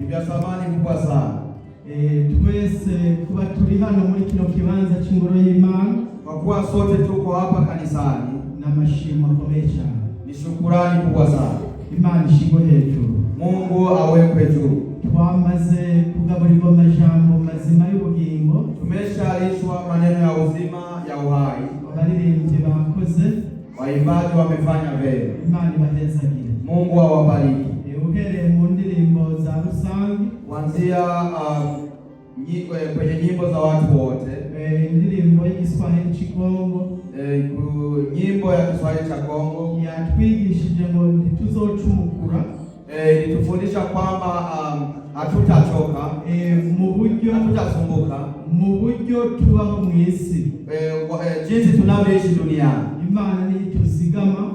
ni vya thamani kubwa sana. Twese kuba turi hano muri kino kibanza cy'ingoro y'Imana, kwa kuwa sote tuko hapa kanisani, na mashimo akomeye cyane, ni shukrani kubwa sana. Imana ishigwe hejuru, Mungu awekwe juu. Twamaze kugaburirwa amajambo mazima y'ubugingo, tumeshalishwa maneno ya uzima ya uhai. Abaririmbyi bakoze, waimbaji wamefanya vema. Imana ibahezagire, Mungu awabariki. Uhereye mu ndirimbo za rusange, kuanzia kwenye nyimbo za watu wote, indirimbo y'Igiswahili cy'Kongo, nyimbo ya Kiswahili cha Kongo yatwigishije ngo ntituzocumukura, ilitufundisha kwamba hatutachoka, mu buryo hatutasumbuka, mu buryo tubaho mu isi, jinsi tunavyoishi duniani. Imana ni tuzigama,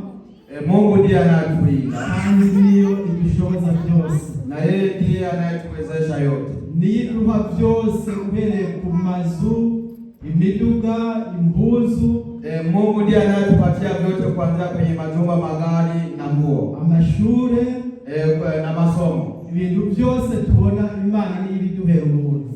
Mungu ndiye anatulinda, kandi niyo idushoboza byose, na yeye ndiye anayetuwezesha yote. Niyiduha byose uhereye ku mazu, imiduga, imbuzu. Mungu ndiye anayetupatia vyote kuanzia kwenye majumba, magari na nguo, amashure na masomo. Ibintu byose tubona Imana niyo ibiduhera ubuntu.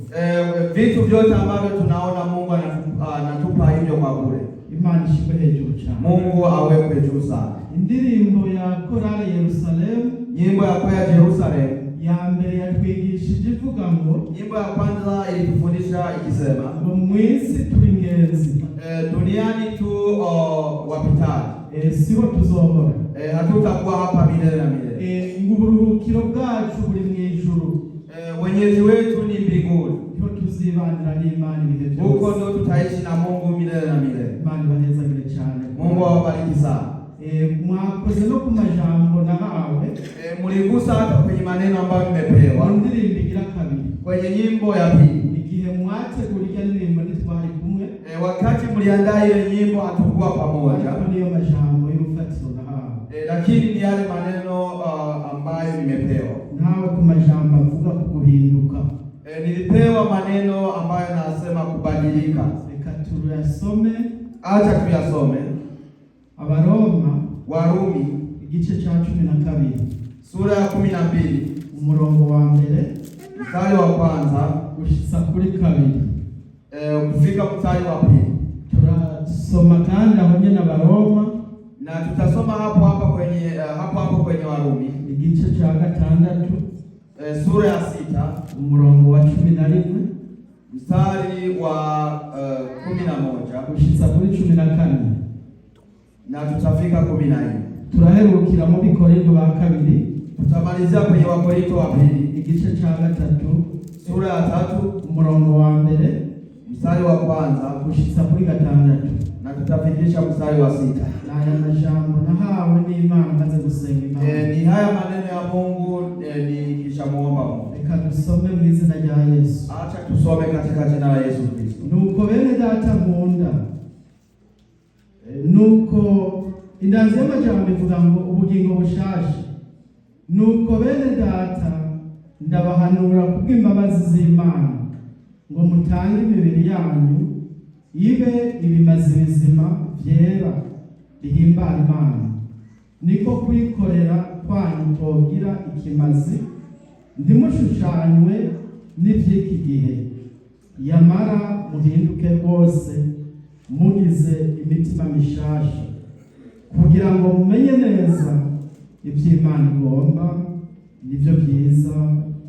Vitu vyote ambavyo tunaona Mungu anatupa hivyo kwa bure. Imana ishimwe hejuru cyane, Mungu awekwe juu sana. Indirimbo ya korali Yerusalemu, nyimbo ya kwaya Jerusalem ya mbere yatwigishije ivuga ngo, nyimbo ya kwanza ilitufundisha ikisema ngo mwisi turi ingenzi, duniani tu wapitaji, siho tuzohora, hatutakuwa hapa milele na milele. Ngo uburuhukiro bwacu buri mu ijuru, wenyezi wetu ni mbinguni, niho tuzibanira n'Imana ibihe byose, huko ndio tutaishi na Mungu milele na milele. Imana ibahezagire cyane, Mungu awabariki sana. Mwakoze no ku majambo nahawe, muligusa hata kwenye maneno ambayo nimepewa ndirimbo igira kabiri, kwenye nyimbo ya pili. Igihe mwategura ndirimbo ntitwari kumwe, wakati mliandaa ile nyimbo hatukuwa pamoja, niyo majambo y'urufatiro nahawe, lakini ni yale maneno ambayo nimepewa. Nawe ku majambo avuga ku guhinduka, nilipewa maneno ambayo nasema kubadilika. Reka tuyasome, acha tuyasome. Warumi igice cha 12, sura ya 12, umurongo wa mbere, mstari wa kwanza gushitsa kuri 2, kufika mstari wa pili. Turasoma kandi aho nyene Abaroma, na tutasoma hapo kwenye Warumi igice cha 6, sura ya 6, umurongo wa 11, mstari wa 11 gushitsa kuri 14, na tutafika 14. Turaherukira mu Bikorinto ba kabiri, tutamalizia kwenye Wakorinto wa pili igice cha 3, sura ya 3, umurongo wa mbere, mstari wa kwanza gushitsa kuri 6, na tutafikisha mstari wa 6. Haya majambo nahawe n'Imana maze gusenga Imana. Ni haya maneno ya Mungu nikishamuomba Mungu. Reka dusome mu izina rya Yesu. Acha tusome katika jina la Yesu Kristo. Nuko bene data nkunda, nuko indanzi y'amajambo ivuga ngo ubugingo bushasha. Nuko bene data ndabahanura kubw'imbabazi z'Imana ngo mutange imibiri yanyu ibe ibimazi bizima byera bihimbara Imana, niko kwikorera kwanyu kogira ikimazi, ndimushushanywe n'iby'iki gihe, yamara muhinduke rwose mugize imitima mishasha, kugira ngo mumenye neza iby'Imana igomba, nibyo byiza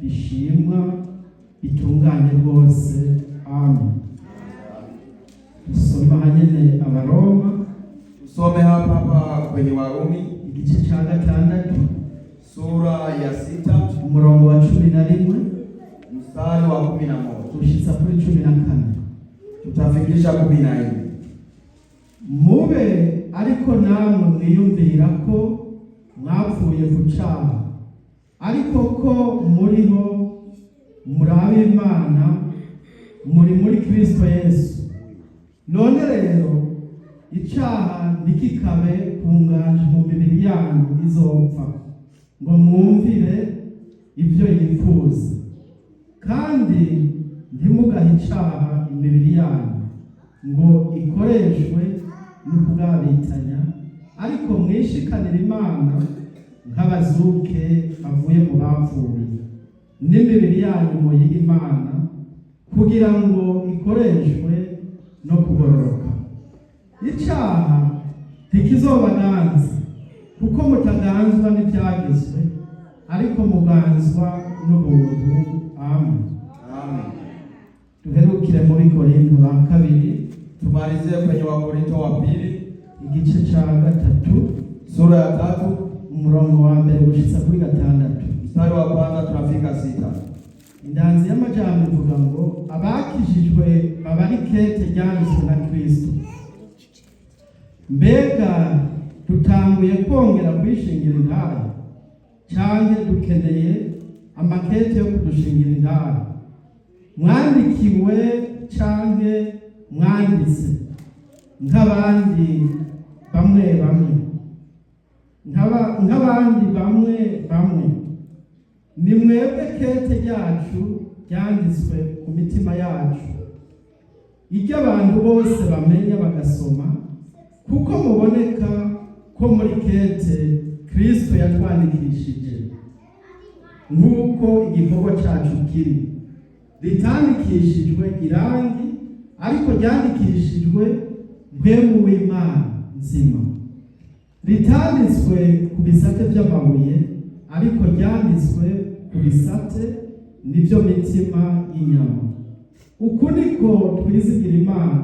bishimwa bitunganye rwose. Amen. Tusoma hanyene Abaroma, tusome hapa kwenye Warumi igice cha 6, sura ya 6, umurongo wa 11, mstari wa 11 gushitsa kuri 14, tutafikisha 14. Mube ariko namwe mwiyumvira ko mwapfuye ku cyaha, ariko ko muriho murabe Imana, muri Kristo Yesu. None rero icyaha ntikikabe kunganje mu mibiri yanyu izopfa, ngo mwumvire ibyo yifuza, kandi ntimugahe icyaha imibiri yanyu ngo ikoreshwe n'ukugabitanya, ariko mwishikanira Imana nk'abazuke bavuye mu bapfuye, n'imibiri yanyu muyihe Imana kugira ngo ikoreshwe no kugororoka. Icaha ntikizobaganza, kuko mutaganzwa n'ibyagezwe, ariko muganzwa n'ubuntu. Amen. Amen. Tuherukire muri Korinto ba kabiri, tumalizie kwenye Wakorinto wa pili igice ca 3 sura ya 3 umurongo wa mbere gushitsa kuri 6. Mstari wa kwanza tunafika 6. Indanzi y'amajambo ivuga ngo abakijijwe baba ari kete ryanditswe na Kristo. Mbega dutanguye kongera kwishingira indaro, canke dukeneye amakete yo kudushingira indaro? Mwandikiwe canke mwanditse nk'abandi bamwe bamwe, nk'abandi bamwe bamwe, ni mwebwe kete ryacu ryanditswe ku mitima yacu, iryo abantu bose bamenya bagasoma, kuko muboneka ko muri kete Kristo yatwandikishije, nk'uko igikorwa cacu kiri, ritandikishijwe irangi, ariko ryandikishijwe mpwemu w'Imana nzima. Ritanditswe ku bisate by'amabuye, ariko ryanditswe ku bisate nibyo mitima y'inyama. Uku niko twizigira Imana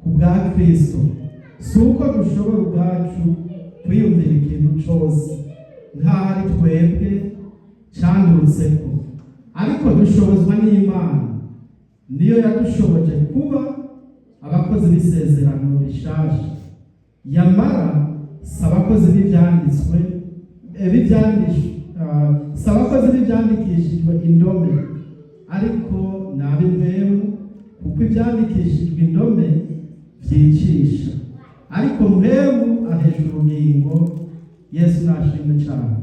ku bwa Kristo, si uko dushobora ubwacu twiyumvira ikintu cose nk'aho ari twebwe candurutseko, ariko dushobozwa n'Imana, niyo yadushoboje kuba abakozi b'isezerano rishasha. Yamara si abakozi b'ibyanditswe si abakozi b'ibyandikishijwe indome, ariko ni ab'impwemu, kuko ibyandikishijwe indome vyicisha, ariko mpwemu ahesha ubugingo. Yesu nashimwe cyane.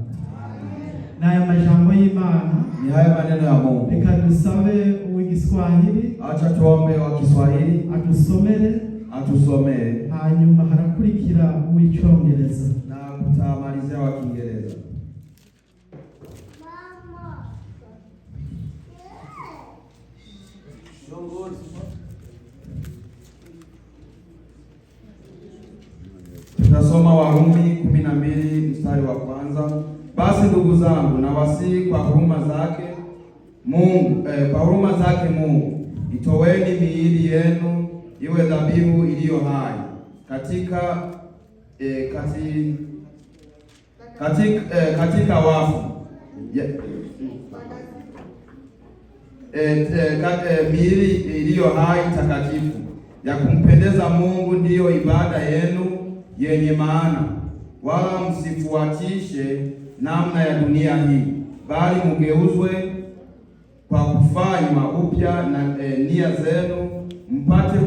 N'aya majambo y'Imana, ni haya maneno ya Mungu. Reka dusabe uw'igiswahili, acha tuombe wa Kiswahili atusomee, hanyuma harakurikira uw'icyongereza na kutamalizia wa Kiingereza. Tutasoma Warumi 12 mstari wa kwanza. Basi ndugu zangu, nawasihi kwa huruma zake Mungu, itoweni miili yenu iwe dhabihu iliyo hai katika wafu, miili iliyo hai takatifu ya kumpendeza Mungu, ndiyo ibada yenu yenye maana. Wala msifuatishe namna ya dunia hii, bali mugeuzwe kwa kufanywa upya na nia zenu, mpate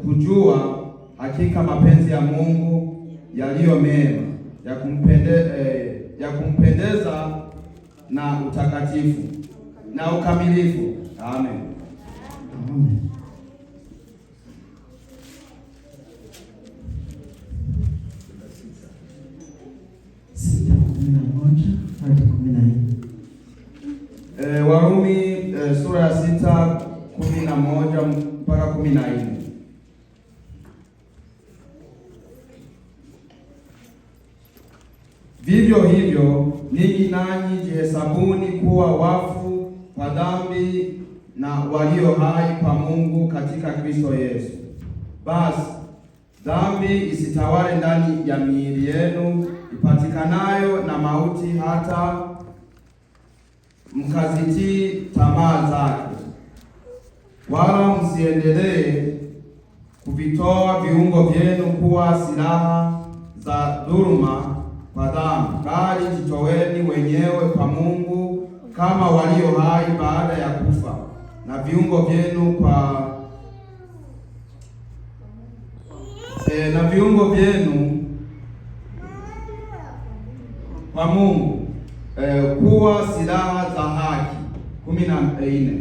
kujua hakika mapenzi ya Mungu yaliyo mema, ya kumpendeza na utakatifu na ukamilifu. Amen. Amen. Warumi sura ya 6:11 mpaka 14. Vivyo hivyo ninyi nanyi jihesabuni kuwa wafu kwa dhambi na walio hai kwa Mungu katika Kristo Yesu. Basi dhambi isitawale ndani ya miili yenu ipatikanayo na mauti, hata mkazitii tamaa zake. Wala msiendelee kuvitoa viungo vyenu kuwa silaha za dhuluma kwa dhambi, bali jitoweni wenyewe kwa Mungu kama walio hai baada ya kufa, na viungo vyenu kwa Mungu kuwa silaha za haki. 14.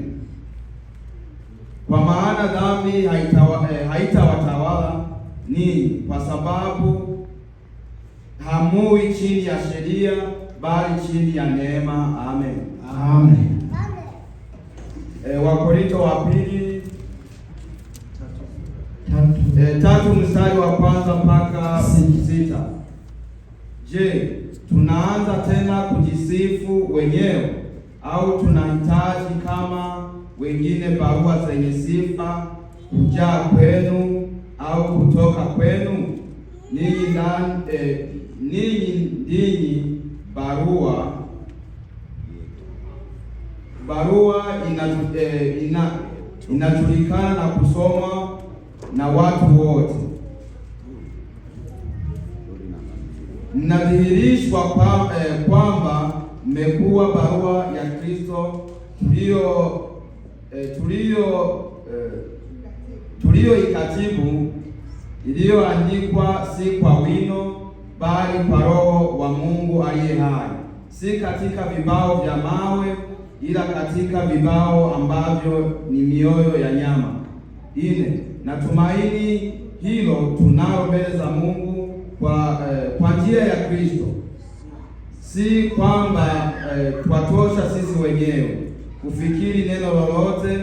Kwa maana dhambi haitawatawala ninyi, kwa sababu hamui chini ya sheria, bali chini ya neema. Amen. Amen. Wakorintho wa pili 3 mstari wa kwanza mpaka 6. Je, tunaanza tena kujisifu wenyewe au tunahitaji kama wengine barua zenye sifa kujaa kwenu au kutoka kwenu? Ninyi ndinyi barua inajulikana na kusoma na watu wote. Mnadhihirishwa kwamba mmekuwa barua ya Kristo tuliyoikatibu, iliyoandikwa si kwa wino bali kwa Roho wa Mungu aliye hai, si katika vibao vya mawe, ila katika vibao ambavyo ni mioyo ya nyama. 4. Natumaini hilo tunalo mbele za Mungu kwa njia ya Kristo, si kwamba twatosha sisi wenyewe kufikiri neno lolote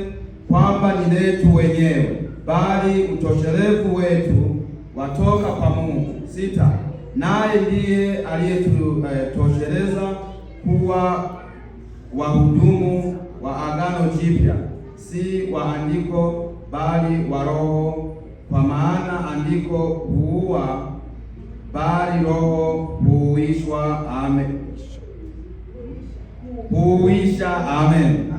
kwamba ni letu wenyewe, bali utoshelevu wetu watoka kwa Mungu. 6. Naye ndiye aliyetutosheleza kuwa wahudumu wa agano jipya, si wa andiko bali wa Roho, kwa maana andiko huua bali Roho huuisha. Amen.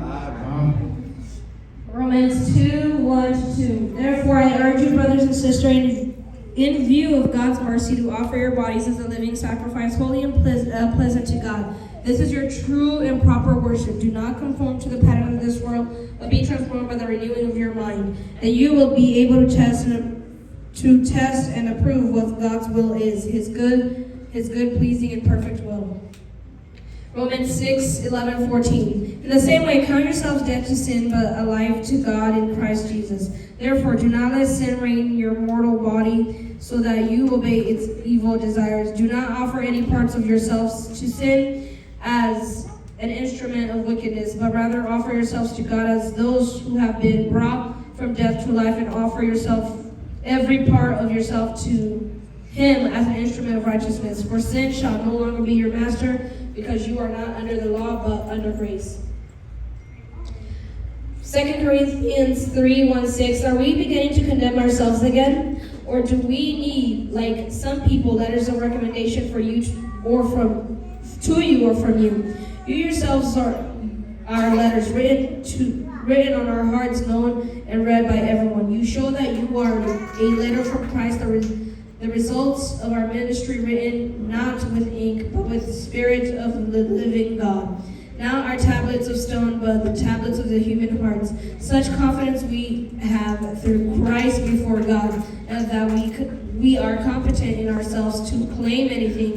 Romans 2:1-2. Therefore I urge you, brothers and sisters, in view of God's mercy, to offer your bodies as a living sacrifice, holy and pleasant to God. This is your true and proper worship. Do not conform to the pattern of this world, but be transformed by the renewing of your mind, and you will be able to test and approve what God's will is, His good, pleasing, and perfect will. Romans 6:11-14. In the same way, count yourselves dead to sin, but alive to God in Christ Jesus. Therefore, do not let sin reign in your mortal body, so that you obey its evil desires. Do not offer any parts of yourselves to sin as an instrument of wickedness, but rather offer yourselves to God as those who have been brought from death to life, and offer every part of yourself to Him as an instrument of righteousness. For sin shall no longer be your master, because you are not under the law, but under grace. 2 Corinthians 3:1-6. Are we beginning to condemn ourselves again? Or do we need, like some people, letters of recommendation for you or from you? You yourselves are letters written on our hearts, known and read by everyone. You show that you are a letter from Christ, the results of our ministry, written not with ink, but with the Spirit of the living God. Now our tablets of stone, but the tablets of the human hearts. Such confidence we have through Christ before God, and that we are competent in ourselves to claim anything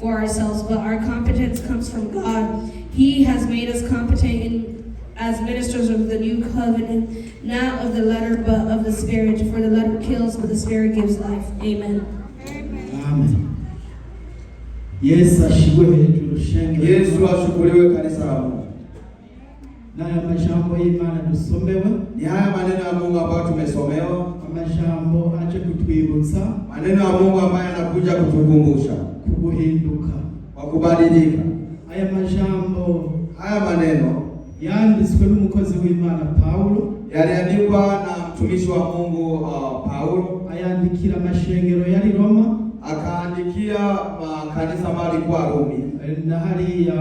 for ourselves, but our competence comes from God. He has made us competent as ministers of the new covenant, not of the letter, but of the Spirit. For the letter kills, but the Spirit gives life. Amen. Amen. Yesu ashukuriwe kanisa la Mungu. Naya majambo y'Imana dusomewe. Ni haya maneno ya Mungu ambayo tumesomewa. Amajambo aje kutwibutsa. Maneno ya Mungu ambayo yanakuja kutukumbusha kuhinduka, kwa kubadilika. Haya maneno yanditswe n'umukozi w'Imana Paulo, yaliandikwa na mtumishi wa Mungu Paulo, ayandikira amashengero yari Roma, akaandikia makanisa mali kwa Rumi, na hali ya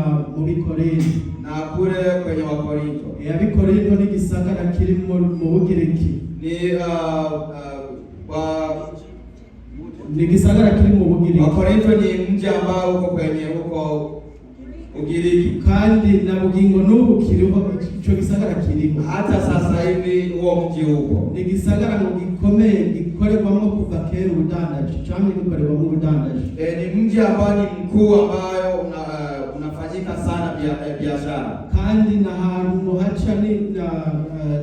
Korinto, na kule kwenye Wakorinto. Korinto ni gisagara kiri mu Bugiriki, ni gisagara kiri mu Bugiriki. Wakorinto ni mji ambao uko kwenye Ugiriki, kandi na bugingo n'ubu kiriho ico gisagara kiriho hata sasa hivi. Uwo mji uko ni gisagara ngo gikomeye, gikorerwamo kuva kera ubudandaji, cyangwa gikorerwamo ubudandaji. Ni mji ambao ni mkuu ambayo unafanyika sana biashara, kandi na hantu haca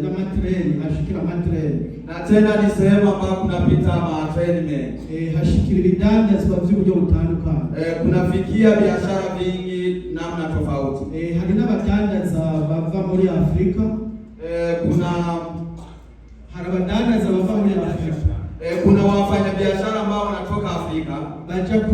na matreni, hashikira matreni, na tena ni sehemu ambayo kunapita matreni mengi, hashikira ibidandazwa by'uburyo butandukanye, kunafikia biashara vingi namna tofauti. Hari n'abadandaza bava muri Afrika, kuna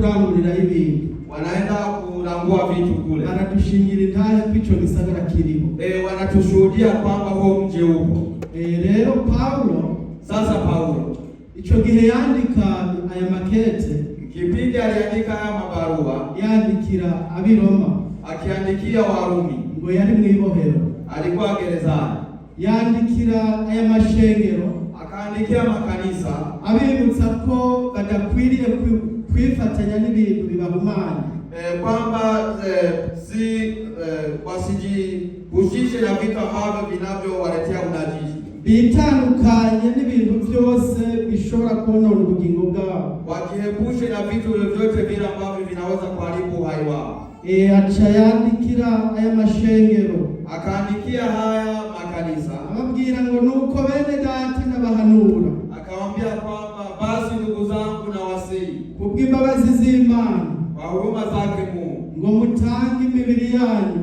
kurangurira ibintu, wanaenda kurangua vitu kule, baratushingira intahe kw'ico gisagara kiriho, wanatushuhudia kwamba huo mji upo. Rero Paulo, sasa Paulo ico gihe yandika aya makete, kipindi aliandika haya mabarua, yandikira abiroma, akiandikia Warumi, ngo yari mwibohero, alikuwa gerezani, yandikira aya mashengero, akaandikia makanisa, abibutsa ko badakwiriye kwifatanya n'ibintu bibahumanya, kwamba wasijihusishe na vitu ambavyo vinavyowaletea unajisi, bitandukanye n'ibintu byose bishobora konona ubugingo bwabo, wajiepushe na vitu vyovyote vile ambavyo vinaweza kuharibu uhai wao. Aca yandikira aya mashengero, akaandikia haya makanisa, ababwira ngo nuko bene data n'abahanura, akamwambia kwamba basi ndugu zangu na wasihi, kubw'imbabazi z'Imana, kwa huruma zake Mungu, ngo mutange imibiri yanyu,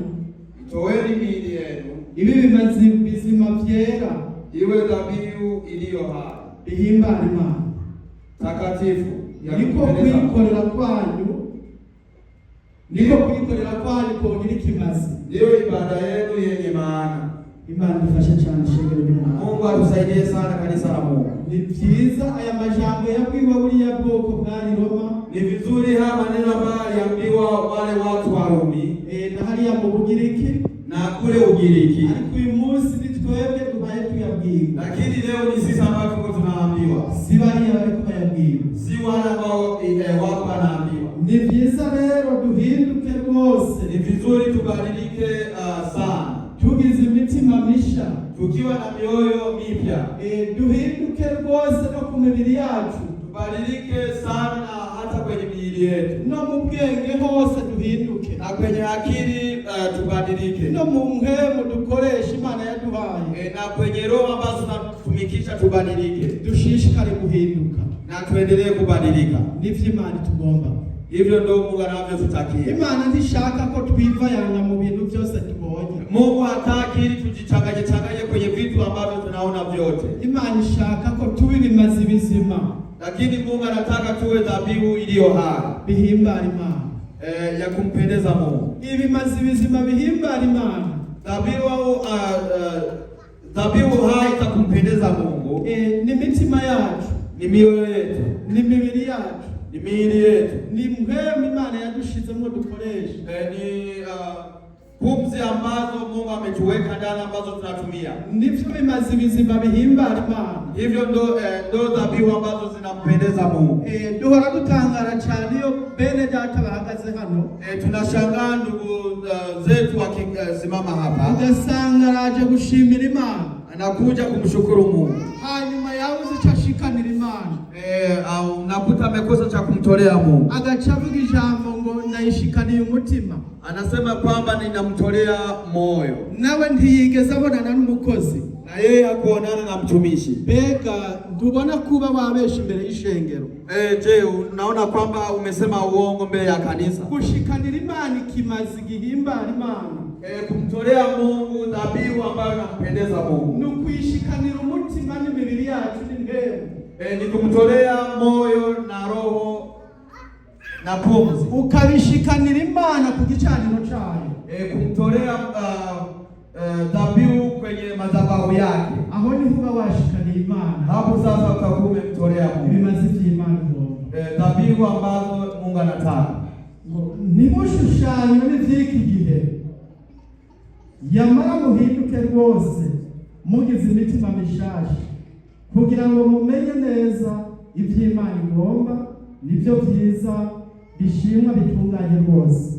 itoweni miili yenu ibi bimazi bizima vyera, iwe dhabihu iliyo hai, bihimbara Imana, takatifu, niko kwikorera kwanyu kogira ikimazi, ndiyo ibada yenu yenye maana. Imana idufashe cyane shengero ry'Imana. Mungu atusaidie sana kanisa la Mungu. Ni byiza aya majambo yabwiwe buriya bwoko bwari Roma, ni vizuri haya maneno ambayo aliambiwa wale watu wa Rumi, na hariya mu Bugiriki na kule Ugiriki, ariko uyu munsi ni twebwe tubaye tuyabwiwe, lakini leo ni sisi ambao tuko tunaambiwa, si bariya bariko bayabwiwe, si wale ambao wako wanaambiwa. Ni byiza rero duhinduke rwose, ni vizuri tubadilike sana, tugize imitima misha, tukiwa na mioyo mipya, duhinduke rwose no ku mibiri yacu, tubadilike sana hata kwenye miili yetu, no mu bwenge hose duhinduke, na kwenye akili tubadilike, no mu mpemu dukoresha Imana yaduhaye, na kwenye roho ambazo tunatumikisha tubadilike, dushishikare guhinduka na tuendelee kubadilika. Nivyo Imana tugomba. Hivyo ndio Mungu anavyotutakia. Imana ntishaka ko twivayanga mu bintu byose tubonye. Mungu hataki ili tujichanganye kwenye vitu ambavyo tunaona vyote. Imana ishaka ko tuba ibimazi bizima, lakini Mungu anataka tuwe dhabihu iliyo hai, bihimbara Imana, ya kumpendeza Mungu. Ibimazi bizima bihimbara Imana, dhabihu hai itakumpendeza Mungu. Ni mitima yacu, ni mioyo yetu, ni mibiri yacu, ni miili yetu, ni mpemu Imana yadushizemo dukoresha, ni pumzi ambazo Mungu ametuweka ndani ambazo tunatumia. Nivyo bimazi bizima bihimbara Imana. Hivyo ndo dhabihu ambazo zinampendeza Mungu. Duhora dutangara cyane iyo bene data bahagaze hano, tunashangaa ndugu zetu wakisimama hapa, ugasanga araje gushimira Imana, anakuja kumshukuru Mungu, hanyuma yabuze cyashikanira Imana, au nakuta amekosa cha kumtolea Mungu, agaca avuga ijambo ngo ndayishikaniye umutima, anasema kwamba ninamtolea moyo, nawe ntiyigeze abonana n'umukozi, na yeye hakuonana na mtumishi. Bega ndubona kuba wabesha imbere y'ishengero. Je, unaona kwamba umesema uongo mbele ya kanisa? Gushikanira Imana ikimazi gihimbara Imana, kumtolea Mungu dhabihu ambayo inampendeza Mungu, nukwishikanira umutima n'imibiri yacu n'intemu, ni kumtolea moyo na roho na pumzi, ukabishikanira Imana ku gicaniro cyayo, kumtolea dhabihu kwenye madhabahu yake. Aho ni huba washikaniye Imana, hapo sasa utakuwa umemtolea Mungu ibimazi by'Imana, dhabihu ambazo Mungu anataka. Nimushushanyo n'ivyiki gihe, yamara muhinduke rwose mugize imitima mishasha, kugira ngo mumenye neza ivy'Imana igomba, nivyo vyiza bishimwa bitunganye rwose.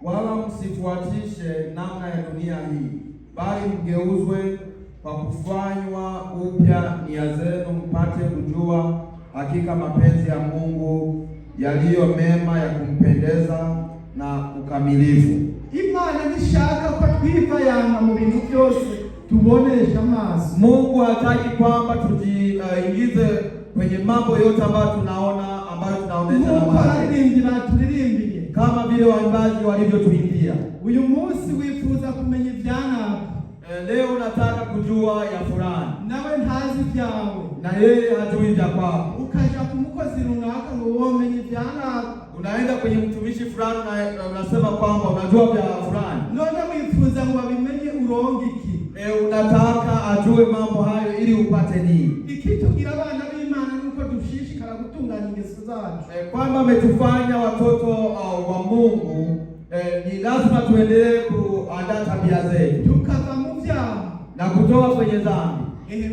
Wala msifuatishe namna ya dunia hii, bali mgeuzwe kwa kufanywa upya nia zenu, mpate kujua hakika mapenzi ya Mungu yaliyo mema, ya kumpendeza na ukamilifu. Imana nishaka ko twivayanga mu bintu byose tubonesha amaso. Mungu hataki kwamba tujiingize kwenye mambo yote ambayo tunaona, ambayo tunaonesha na macho, kama vile waimbaji walivyotuimbia. Uyu munsi wifuza kumenya ivyana, leo unataka kujua ya fulani, nawe ntazi vyawe, na yeye hajui vya kwako, ukaja kumukozi runaka ngo womenye ivyana. Unaenda kwenye mtumishi fulani na unasema kwamba unajua vya fulani. None wifuza ngo abimenye uronke iki? Unataka ajue mambo hayo ili upate nini? Ikitugira abana b'Imana nuko dushishikara gutunganya ingeso zacu. Kwamba ametufanya watoto wa Mungu, ni lazima tuendelee kuandaa tabia zetu. Tukava mu vyaha Na kutoka kwenye dhambi.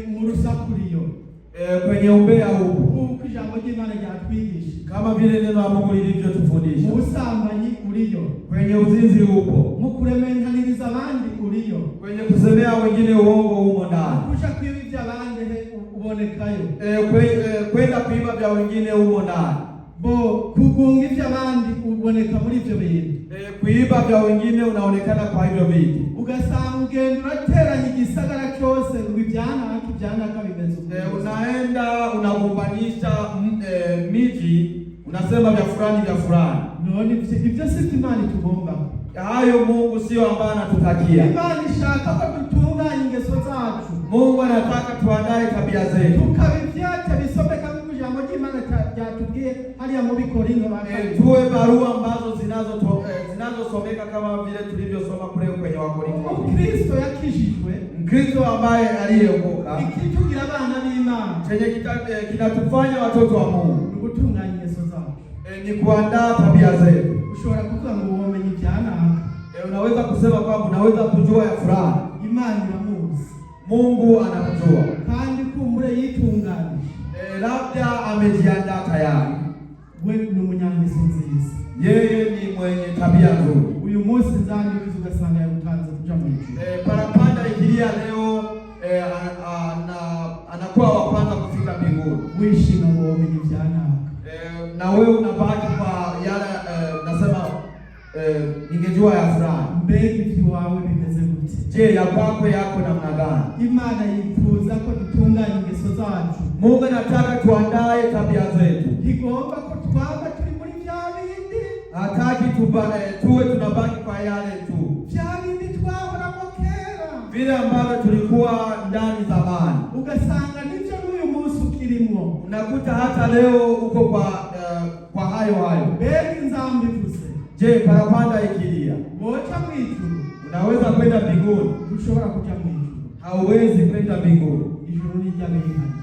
Mu rusakuriyo. Kwenye umbea huko. Uko ijambo ry'Imana ryatwigisha. Kama vile neno la Mungu lilivyotufundisha. Mu busambanyi uriyo. Kwenye uzinzi huko. Mu kurementaniriza abandi uriyo. Kwenye kusemea wengine uongo humo ndani. Kusha kwiba ivy'abandi ubonekayo. Kwenda kuiba vya wengine humo ndani. Kugunga ivy'abandi uboneka muri ivyo bintu. Kuiba vya wengine unaonekana kwa hivyo vitu. Ugasanga ugenda urateranya igisagara cyose ngo ivyana kabimeze uko. Unaenda unagombanisha miji, unasema vya fulani. None ivyo si Imana tugomba. Hayo Mungu sio ambaye anatutakia. Imana ishaka ko dutunganya ingeso zacu. Mungu anataka tuandae tabia zetu. Tukabivyata bisomeka mu jambo ry'Imana ryatubwiye hariya mu Bikorinto tuwe barua ambazo zinazosomeka kama vile tulivyosoma kule kwenye Wakorintho. Kristo yakishijwe, Kristo ambaye aliyeokoka, ikitugira abana b'Imana, chenye kinatufanya watoto wa Mungu, gutunganya ingeso zacu, ni kuandaa tabia zetu. Ushobora kuvuga ngo womenye ivyana, unaweza kusema kwamba unaweza kujua ya fulani. Imana iramuzi, Mungu anamjua, kandi kumbure yitunganya. Labda amejiandaa tayari. Wewe ni umunyangeso nziza, yeye ni mwenye tabia nzuri. Uyu munsi nzandikiza ugasanga yarutanze kuja mu ijuru. Parapanda ikilia leo anakuwa wa kwanza kufika mbinguni. Wishima ngo womenye ivyana, na wewe unabaki kwa yale nasema ningejua ya fulani. Mbega iwawe bimeze gute? Je, ya kwako yako namna gani? Imana yifuza ko dutunganya ingeso zacu. Mungu anataka tuandae tabia zetu. Igomba ko twaba turi muri vya bindi. Hataki tuwe tunabaki kwa yale tu. Vya bindi twahoramo kera. Vile ambavyo tulikuwa ndani zamani. Ugasanga nivyo n'uyu munsi ukirimwo. Unakuta hata leo uko kwa hayo. Mbega inzambi vuze. Je, parapanda ikilia, woca mw'ijuru? Unaweza kwenda mbinguni? Ushobora kuja mw'ijuru. Hauwezi kwenda mbinguni. Ijuru ni ry'abihana.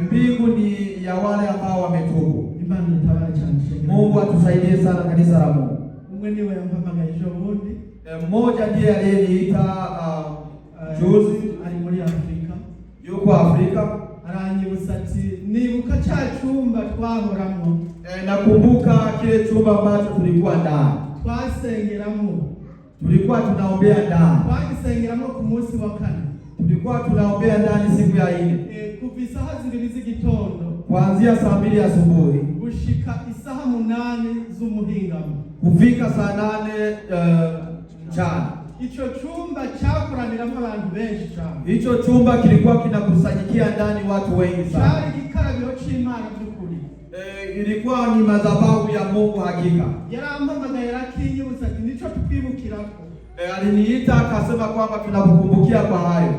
Mbingu ni ya wale ambao wametubu. Imana itabara cyane. Mungu atusaidie sana kanisa la Mungu. Umwe niwe yampamagaye ejo bundi. Mmoja ndiye aliyeniita juzi, ari muri Afrika. Yuko Afrika. Aranyibutsa ati nibuka cya cyumba twahoramo. Nakumbuka kile chumba ambacho tulikuwa ndani. Twasengeramo. Tulikuwa tunaombea ndani. Twagisengeramo ku munsi wa kane. Tulikuwa tunaombea ndani siku ya 4. Kuva isaha 2 z'igitondo. Kuanzia saa 2 asubuhi. Gushika isaha 8 z'umuhingamo. Kufika saa 8 mchana. Ico chumba cyakoraniramo abantu benshi cyane. Hicho chumba kilikuwa kinakusanyikia ndani watu wengi sana. Cyari gikarabiro c'Imana by'ukuri. Ilikuwa ni madhabahu ya Mungu hakika. Yarampamagaye arakinyibutsa ati nico tukwibukirako. Aliniita akasema kwamba tunakukumbukia kwa hayo.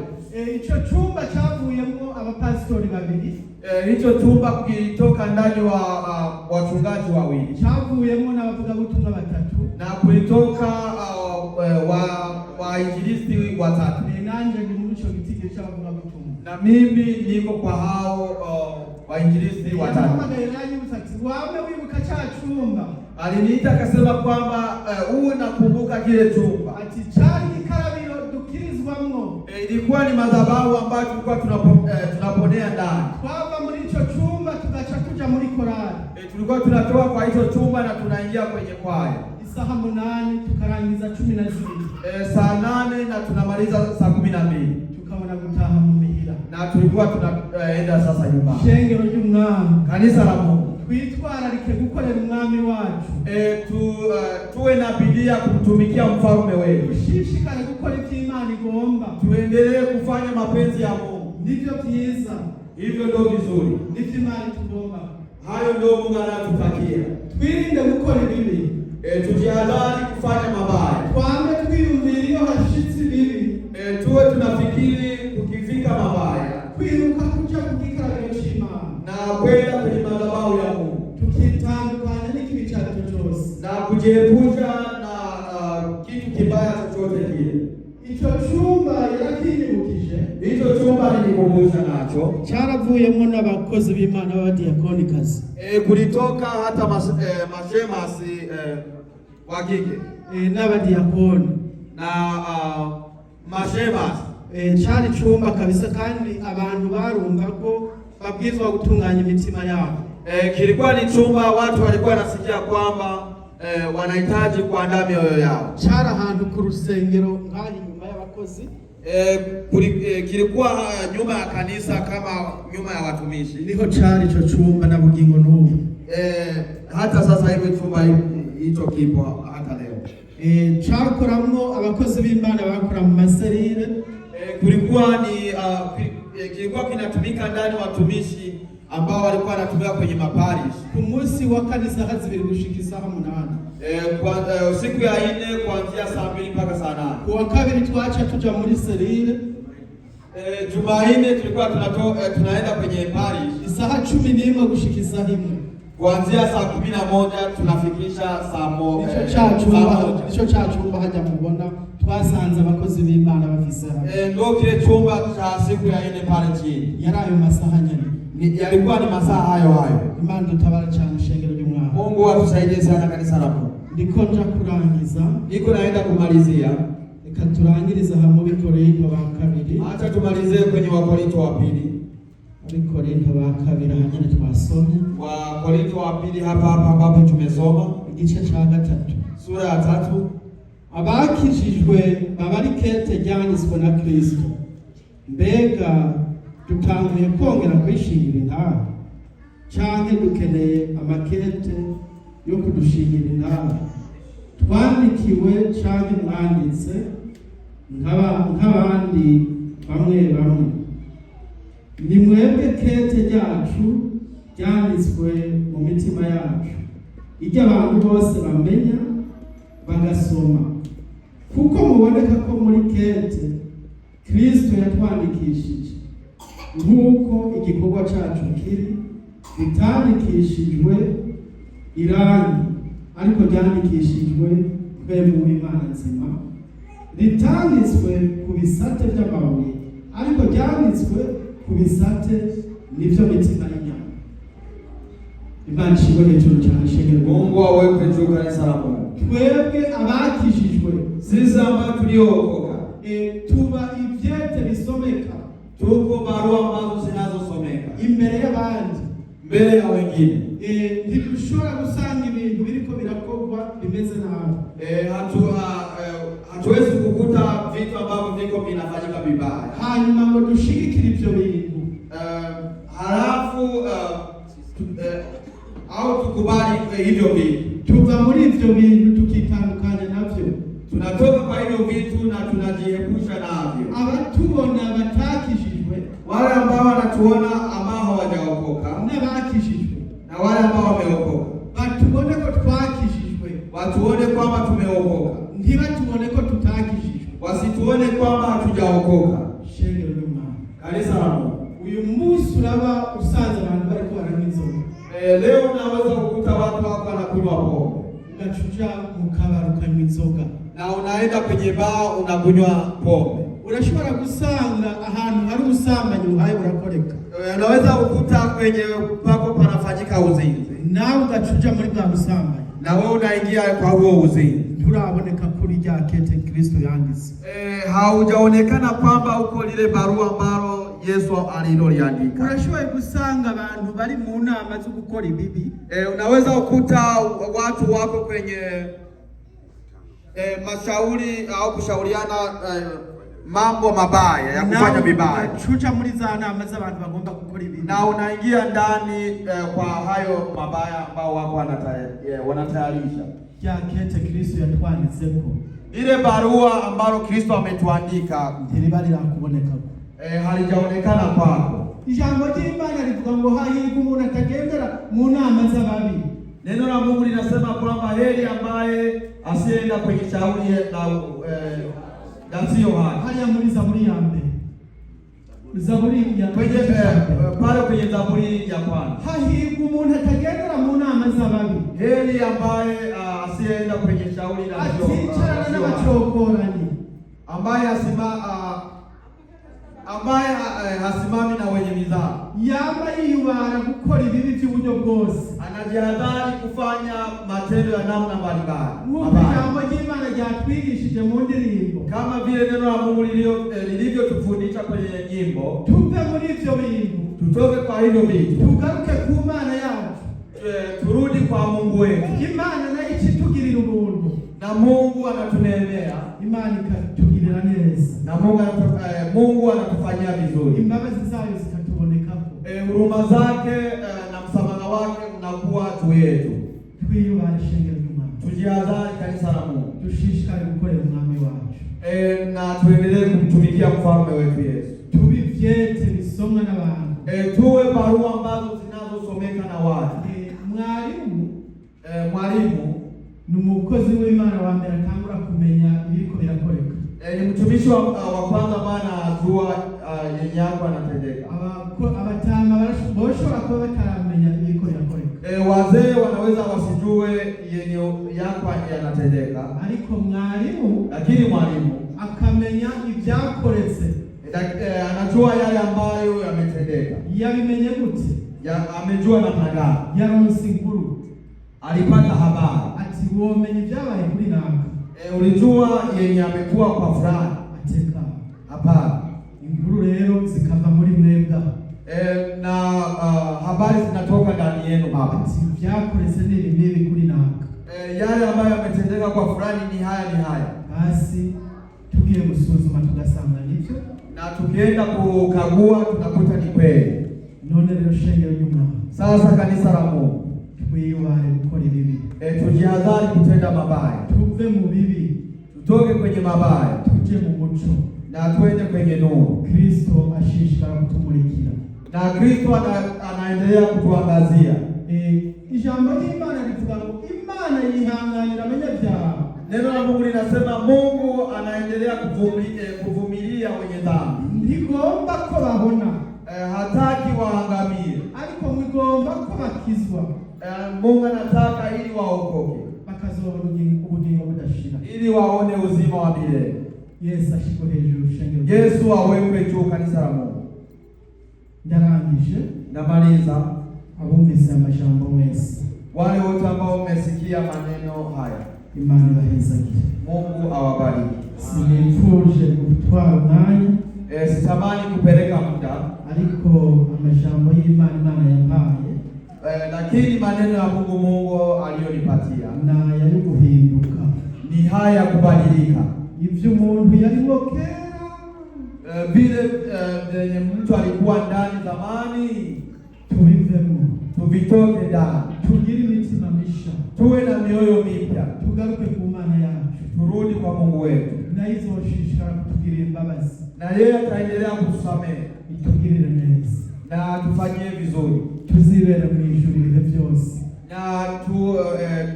Ico chumba cyavuyemo abapastori babiri. Hicho chumba kilitoka ndani wa wachungaji wawili. Cyavuyemo n'abavugabutumwa batatu. Na kulitoka wainjilisti watatu. Nanje ndi muri ico gitige cy'abavugabutumwa. Na mimi niko kwa hao wainjilisti watatu. Yarampamagaye aranyibutsa ati wame wibuka cya chumba. Aliniita akasema kwamba uwe nakumbuka kile chumba. Ati cyari gikarabiro dukirizwamwo. Ilikuwa ni madhabahu ambayo tulikuwa tunaponea ndani. Twava muri ico chumba tugaca kuja muri korali. Tulikuwa tunatoka kwa hicho chumba na tunaingia kwenye kwaya. Isaha 8 tukarangiza 12. Saa 8 na tunamaliza saa 12. Tukabona gutaha mu mihira. Na tulikuwa tunaenda sasa nyumbani. Shengero ry'umwami. Kanisa la Mungu. Twitwararike gukorera umwami wacu. Tuwe na bidii kumtumikia mfalme wetu. Tushishikare gukora ivyo Imana igomba. Tuendelee kufanya mapenzi ya Mungu. Ndivyo vyiza. Hivyo ndio vizuri. Ndivyo Imana itugomba. Hayo ndio Mungu anatutakia. Twirinde gukora ibibi. Tujihadhari kufanya mabaya. Twame twiyumvira iyo hashitsi bibi. Tuwe tunafikiri kukifika mabaya. Kwiruka kuja kugikarabiro c'Imana. Na kwenda kwenye madhabahu chochote kile. Ico chumba yarakinyibukije, Hicho chumba nilikumbusha nacho caravuyemo n'abakozi b'Imana b'abadiakonikazi. Kulitoka hata mashemasi wa kike n'abadiakoni na mashemasi. Cari chumba kabisa kandi abantu barumva ko babwizwa gutunganya imitima yabo. Kilikuwa ni chumba watu walikuwa nasikia kwamba wanahitaji kuandaa mioyo yao. Cari ahantu ku rusengero ngahi nyuma y'abakozi. Kilikuwa nyuma ya kanisa kama nyuma ya watumishi. Niho cari ico chumba na bugingo n'ubu. Hata sasa hivi chumba hicho kipo hata leo. Cakoramwo abakozi b'Imana bakora mu maserire. Kilikuwa kinatumika ndani watumishi ambao walikuwa wanatumika kwenye maparish. Ku munsi wa kanisa hazibiri gushika isaha 8. Siku ya 4 kuanzia saa 2 mpaka saa 8. Ku wa kabiri twacha tuja muri serire. Jumanne tulikuwa tunaenda kwenye parish isaha 11 gushika isaha 1. Kuanzia saa 11 tunafikisha saa 1. Nico chumba haja mubona twasanze abakozi b'Imana bafise hamwe. Ndio kile chumba cha siku ya 4 pale chini. Yarayo masaha nyene. Yalikuwa ni masaa hayo. Imana dutabara cyane shengero ry'umwana. Mungu atusaidie sana kanisa la Mungu. Ndiko nja kurangiza. Niko naenda kumalizia. Reka turangiriza hamwe bikorinto ba kabiri. Acha tumalizie kwenye Wakorinto wa pili. Bikorinto ba kabiri hanyene twasomye. Wakorinto wa pili hapa ambapo tumesoma igice ca 3. Sura ya 3. Abakijijwe babari kete ryanditswe na Kristo. Mbega dutanguye kongera kwishingira intaha canke dukeneye amakete yo kudushingira intaha? Twandikiwe canke mwanditse nk'abandi bamwe. Ni mwebwe kete ryacu ryanditswe mu mitima yacu, iryo abantu bose bamenya bagasoma, kuko muboneka ko muri kete Kristo yatwandikishije, nk'uko igikorwa cacu kiri bitandikishijwe irangi, ariko ryandikishijwe twebwe w'Imana nzima, ritanditswe ku bisate by'amabuye, ariko ryanditswe ku bisate nivyo mitima y'inyama. Imana ishimwe hejuru cyane shengero. Mungu awekwe juu kanisa la Mungu. Twebwe abakijijwe, sisi ambao tuliokoka, tuba ivyete bisomeka, tuko barua ambazo zinazosomeka imbere y'abandi, mbele ya wengine. Ntidushobora gusanga ibintu biriko birakorwa bimeze nabi. Hatuwezi kukuta vitu ambavyo viko vinafanyika vibaya, hanyuma ngo dushigikire ivyo bintu, halafu au tukubali hivyo vitu. Tuva muri ivyo bintu tukitandukanya navyo, tunatoka kwa hivyo vitu na tunajiepusha navyo. Abatubona batakijijwe, wale ambao wanatuona ambao hawajaokoka, n'abakijijwe na wale ambao wameokoka, batubone ko twakijijwe, watuone kwamba tumeokoka, ntibatubone ko tutakijijwe, wasituone kwamba hatujaokoka. Shengero ry'Imana, kanisa la Mungu, uyu munsi uraba usanze abantu bariko baranywa inzoga. Leo unaweza kukuta watu wako wanakunywa pombe, ugacuja mu kabari ukanywa inzoga, na unaenda kwenye baa unakunywa pombe. Urashobora gusanga ahantu hari ubusambanyi buhaye burakoreka, unaweza kukuta kwenye pako panafanyika uzinzi, nawe ugacuja muri bwa busambanyi, na wewe unaingia kwa huo uzinzi. Turaboneka kuri rya kete Kristo yanditse, haujaonekana kwamba uko lile barua ambalo Yesu aliloliandika. Urashoboye gusanga abantu bari mu nama zo gukora ibibi, unaweza kukuta watu wako kwenye mashauri au kushauriana mambo mabaya ya kufanya vibaya, chucha muri za nama z'abantu bagomba gukora ibibi, na unaingia ndani kwa hayo mabaya ambao wako wanatayarisha. Ya kete Kristo yatwanditseko, ile barua ambalo Kristo ametuandika ntiribarira kuboneka, halijaonekana kwako. Ijambo ry'Imana rivuga ngo hahirwa umuntu atagendera mu nama z'ababi. Neno la Mungu linasema kwamba heri ambaye asienda kwenye shauri na sio haki. Haya muri Zaburi ya mbere, Zaburi ya kwenye pale kwenye Zaburi ya kwanza, hahirwa umuntu atagendera mu nama z'ababi, heri ambaye asienda kwenye shauri na sio haki, aticarana n'abacokoranyi, ambaye hasimami na wenye mizaha. Yama yiyubara gukora ibibi by'uburyo bwose. Anajihadhari kufanya matendo ya namna mbalimbali. Ijambo ry'Imana ryatwigishije mu ndirimbo. Kama vile neno la Mungu lilivyotufundisha kwenye nyimbo. Tuve muri ivyo bintu. Tutoke kwa hivyo vitu. Tugaruke ku Mana yacu. Turudi kwa Mungu wetu. Imana nayo itugirira ubuntu. Na Mungu anatuneemea. Imana ikatugirira neza. Na Mungu anatufanyia vizuri. Imbabazi zayo zikatubonekako. Huruma zake na msamaha wake unakuwa juu yetu. Twiyubare shengero ry'Imana. Tujihadhari kanisa la Mungu. Tushishikare gukorera umwami wacu. Na tuendelee kumtumikia mfalme wetu Yesu. Tubivyete bisomwa n'abantu. Tuwe barua ambazo zinazosomeka na watu. Mwalimu ni umukozi w'Imana wa mbere atangura kumenya ibiko birakoreka. Ni mtumishi wa kwanza ambaye anajua yenye yako anatendeka. Abatama boshobora kuba bataramenya ibiko birakoreka. Wazee wanaweza wasijue yenye yako yanatendeka. Lakini mwalimu akamenya ibyakoretse. Anajua yale ambayo yametendeka. Yabimenye gute? Amejua namna gani? Yaronse inkuru. Alipata habari. Ati womenye ibyabaye kuri naka. Ulijua yenye amekuwa kwa fulani. Ateka. Hapana. Inkuru rero zikava muri mwebwe. Na habari zinatoka ndani yenu hapa. Ati byakoretse n'ibi kuri naka. Yale ambayo yametendeka kwa fulani ni haya. Basi tugiye gusuzuma tugasanga nivyo. Na tukienda kukagua tunakuta ni kweli. None rero shengero ry'Imana. Sasa kanisa la Mungu. Twiyubare gukora ibibi. Tujihadhari kutenda mabaya. Tuve mu bibi. Tutoke kwenye mabaya. Tuje mu muco. Na twende kwenye nuru. Kristo ashishikara kutumurikira. Na Kristo anaendelea kutuangazia. Ijambo ry'Imana rivuga ngo Imana yihanganira abanyabyaha. Neno la Mungu linasema Mungu anaendelea kuvumilia wenye dhambi. Ntigomba ko babona. Hataki waangamie. Ariko mwigomba ko bakizwa. Mungu anataka ili waokoke. Bakazobona ubugingo budashira. Ili waone uzima wa milele. Yesu ashiko hejuru shengero. Yesu awekwe juu kanisa la Mungu. Ndarangije. Namaliza. Abumvise amajambo mwese. Wale wote ambao mmesikia maneno haya. Imana ibahezagire. Mungu awabariki. Sinipfuje gutwara umwanya. Sitamani kupeleka muda. Ariko amajambo y'Imana yampaye. Lakini maneno ya Mungu aliyonipatia na yari guhinduka. Ni haya kubadilika. Ivyo umuntu yariwo kera. Vile mtu alikuwa ndani zamani. Tubivemo. Tuvitoke ndani. Tugire imitima misha. Tuwe na mioyo mipya. Tugaruke ku Mana yacu. Turudi kwa Mungu wetu. Na izoshishikara kutugirira imbabazi. Na yeye ataendelea kutusamehe. Itugirire neza. Na tufanyie vizuri. Tuzibere mu ijuru ibihe byose. Na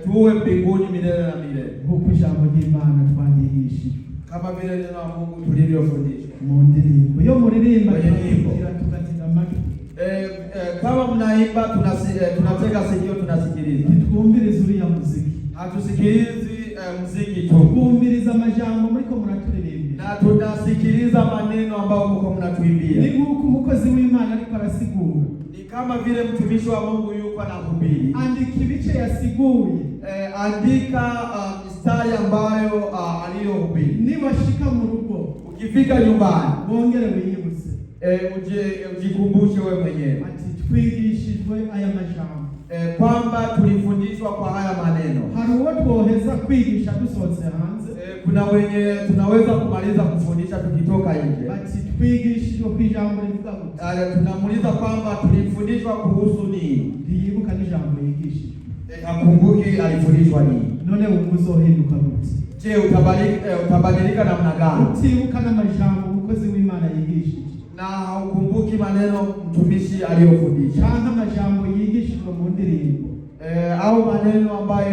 tuwe mbinguni milele na milele. Kuko ijambo ry'Imana twandikishije. Kama vile neno la Mungu tulivyofundishwa. Mu ndirimbo. Iyo muririmba tugatega amatwi. Kama mnaimba tunatega sikio tunasikiliza. Twumviriza uriya muziki. Hatusikilizi muziki tu. Twumviriza amajambo muriko muraturirimbira. Na tunasikiliza maneno ambayo mko mnatuimbia. Ni nguko umukozi w'Imana ariko arasigura. Ni kama vile mtumishi wa Mungu yuko anahubiri. Andika ibice yasiguye. Andika mistari ambayo aliyohubiri. Niwashika mu rugo. Ukifika nyumbani. Bongere wiyibuse. Ujikumbushe wewe mwenyewe. Ati twigishijwe aya majambo. Kwamba tulifundishwa kwa haya maneno. Hari uwo twoheza kwigisha dusohotse hanze. Kuna wenye tunaweza kumaliza kufundisha tukitoka nje. Ati twigishijwe kwijambo rivuga gute. Tunamuuliza kwamba tulifundishwa kuhusu nini? Ndibuka n'ijambo yigishijwe. Akumbuki alifundishwa nini? None uzohinduka gute? Je, utabadilika namna gani? Utibuka n'amajambo umukozi w'Imana yigishije. Na haukumbuki maneno mtumishi aliyofundisha. Cyangwa amajambo yigishijwe mu ndirimbo. Au maneno ambayo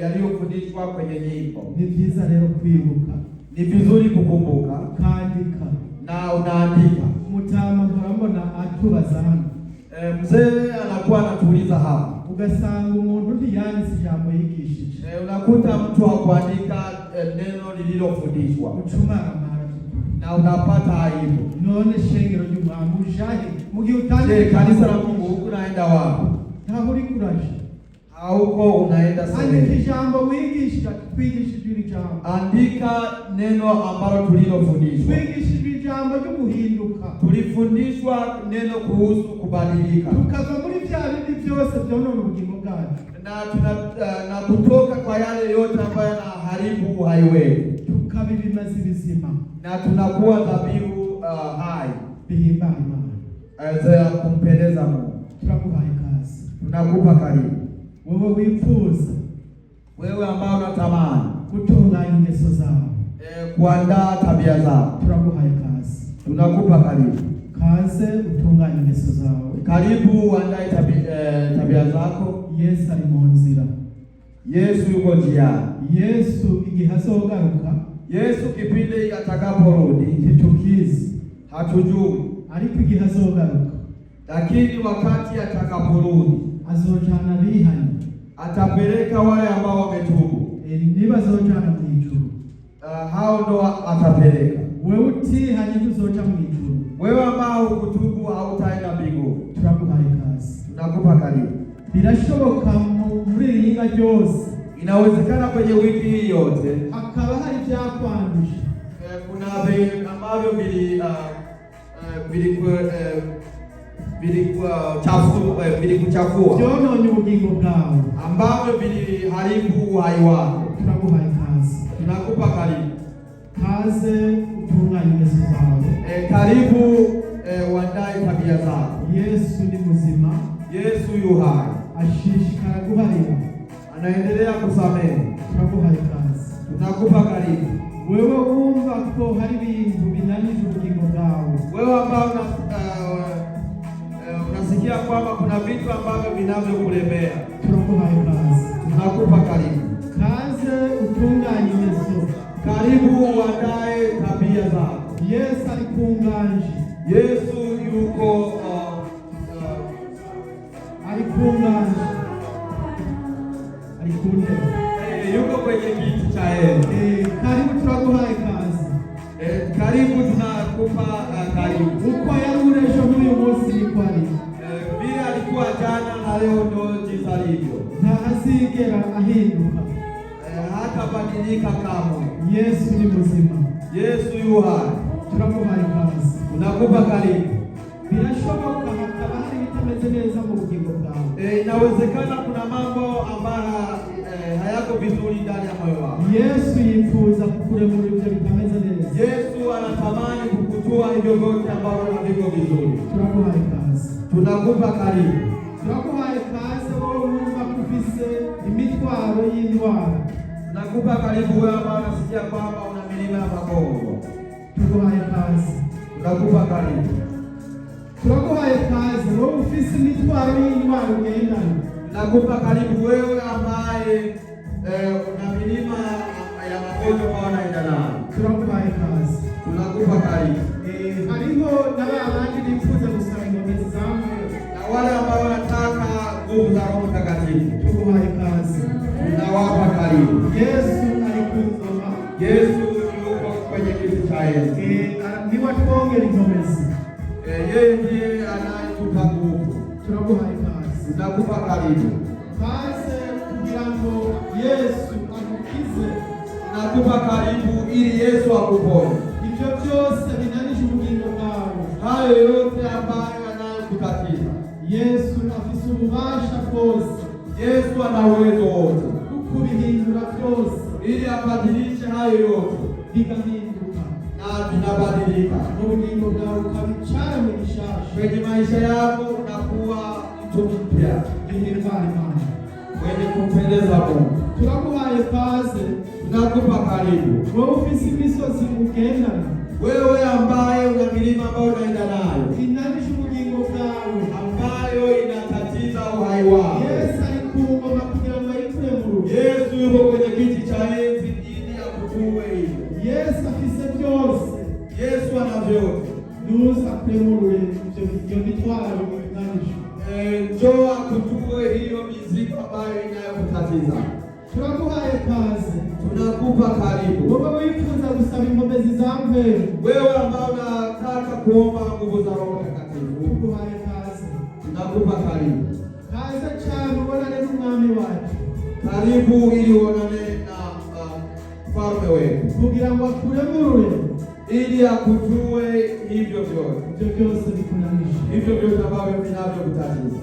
yaliyofundishwa kwenye nyimbo. Ni byiza rero kwibuka. Ni vizuri kukumbuka. Kandika. Na unaandika. Mutama mbona atubaza hano. Mzee anakuwa anatuuliza hapa. Ugasanga umuntu ntiyanditse ijambo yigishije. Unakuta mtu hakuandika neno lililofundishwa. Ucumaramara na unapata aibu. None shengero ry'umwami ujahe mu gihe utangiye kanisa la Mungu unaenda wapi? Ntaho uri kuraje. Hauko unaenda sasa. Andika ijambo wigisha, twigishije iri jambo. Andika neno ambalo tulilofundishwa. Twigishije ijambo ryo guhinduka. Tulifundishwa neno kuhusu kubadilika. Tukava muri bya bindi byose byonona ubugingo bwacu. Na kutoka kwa yale yote ambayo yanaharibu uhai wetu. Tukabibimazi bizima. Na tunakuwa dhabihu hai. Bihimba Imana. Za kumpendeza Mungu. Tunakuhaye kazi. Tunakupa karibu. Wewe wifuza, wewe ambao unatamani kutunganya ingeso zao, kuandaa tabia zao, tunakuhaye kazi. Tunakupa karibu. Kaze utunganya ingeso zao. Karibu uandae tabia zako. Yesu ari mu nzira. Yesu yuko njiani. Yesu igihe azogaruka, Yesu kipindi atakaporudi ntitukizi, hatujui. Ariko igihe azogaruka, lakini wakati atakaporudi azojana bihanye, atapeleka wale ambao wametubu. Niba azojana mu ijuru, hao ndo atapeleka. Wewe utihanye uzoja mu ijuru. Wewe ambao hukutubu hautaenda mbinguni. Turakuhaye kazi. Tunakupa karibu. Birashoboka muri ringa ryose, inawezekana kwenye wiki hii yote hakaba hari byakwandusha. Kuna vitu ambavyo vilikuchafua, byononye ubugingo bwawe, ambavyo viliharibu uhai wako. Tunakuhaye kazi. Tunakupa karibu. Kaze utunganye ingeso zawe. Karibu uandae tabia zako. Yesu ni muzima. Yesu yu hai. Ashishikara guharira. Anaendelea kusamehe. Tunakuhaye kazi. Tunakupa karibu. Wewe wumva ko hari ibintu binanije ubugingo bwawe, wewe ambao unasikia kwamba kuna vitu ambavyo vinavyokulemea, tunakuhaye kazi. Tunakupa karibu. Kaze utunganye ingeso. Karibu uandae tabia zako. Yesu alikunganje. Yesu yuko alikunganje. Alikunde. Yuko kwenye kiti cha enzi. Karibu turaguhaye kazi. Karibu tunakupa karibu. Uko yarurejo n'uyu munsi ni kwari. Vile alikuwa jana na leo ndo jinsi alivyo. Ntahazigera ahinduka. Hatabadilika kamwe. Yesu ni muzima. Yesu yu hai. Turaguhaye kazi. Tunakupa karibu. Birashoboka hakaba hari bitameze neza mu bugingo bwawe. Inawezekana kuna mambo ambayo hayako vizuri ndani ya moyo wako. Yesu yifuza kukuremura ibyo bitameze neza. Yesu anatamani kukutoa hivyo vyote ambavyo haviko vizuri. Turakuhaye kazi. Tunakupa karibu. Turakuhaye kazi wowe wumva kufise imitwaro y'indwara. Tunakupa karibu wewe ambao unasikia kwamba una milima ya magonjwa. Tunakuhaye kazi. Tunakupa karibu. Turakuhaye kazi wowe ufise imitwaro y'indwara ugendana. Tunakupa karibu wewe ambaye una milima ya magonjwa ambao unaenda nayo. Turakuhaye kazi. Tunakupa karibu. Hariho n'abandi bifuza gusaba inkomezi zawe, na wale ambao wanataka nguvu za Roho Mtakatifu. tukuhaye kazi. Tunawapa karibu. Yesu alikwizoma. Yesu yuko kwenye kiti cha enzi. Ndiwe twongera inkomezi. Yeye ndiye anayetupa nguvu. Turakuhaye kazi. Tunakupa karibu. Kaze kugira ngo Yesu akukize. Tunakupa karibu ili Yesu akuponye. Ibyo byose binanije ubugingo bwawe. Hayo yote ambayo yanayokutatiza. Yesu afise ububasha bwose. Yesu ana uwezo wote kubihindura byose, ili abadilishe hayo yote, bigahinduka na vinabadilika. Ubugingo bwawe ukabicara mu gishasha. Kwenye maisha yako unakuwa mtu mpya. Bihimbaye Imana. Mwenye kumpendeza Mungu. Turakuhaye kaze. Tunakupa karibu. Wewe ufise imisozi ugendana. Wewe ambaye una milima ambayo unaenda nayo, inanije ubugingo bwawe, ambayo inatatiza uhai wako. Yesu alikungoma kugira ngo ayikuremure. Yesu yuko kwenye kiti cha enzi ili akutue hivyo. Yesu afise byose. Yesu ana vyote. Nusa kuremure ibyo mitwaro binanije. Njoo akutue hiyo mizigo ambayo inayokutatiza. turaguhaye kaze, tunakupa karibu. wowe wifuza gusaba inkomezi za mpwemu, Wewe ambao unataka kuomba nguvu za Roho Mtakatifu, tuguhaye kaze, tunakupa karibu. kaze cyane ubonane n'umwami wacu, Karibu ili uonane na mfalme wetu, kugira ngo akuremurure ili akujue hivyo vyote ibyo byose bikunanije, hivyo vyote ambavyo vinavyokutatiza.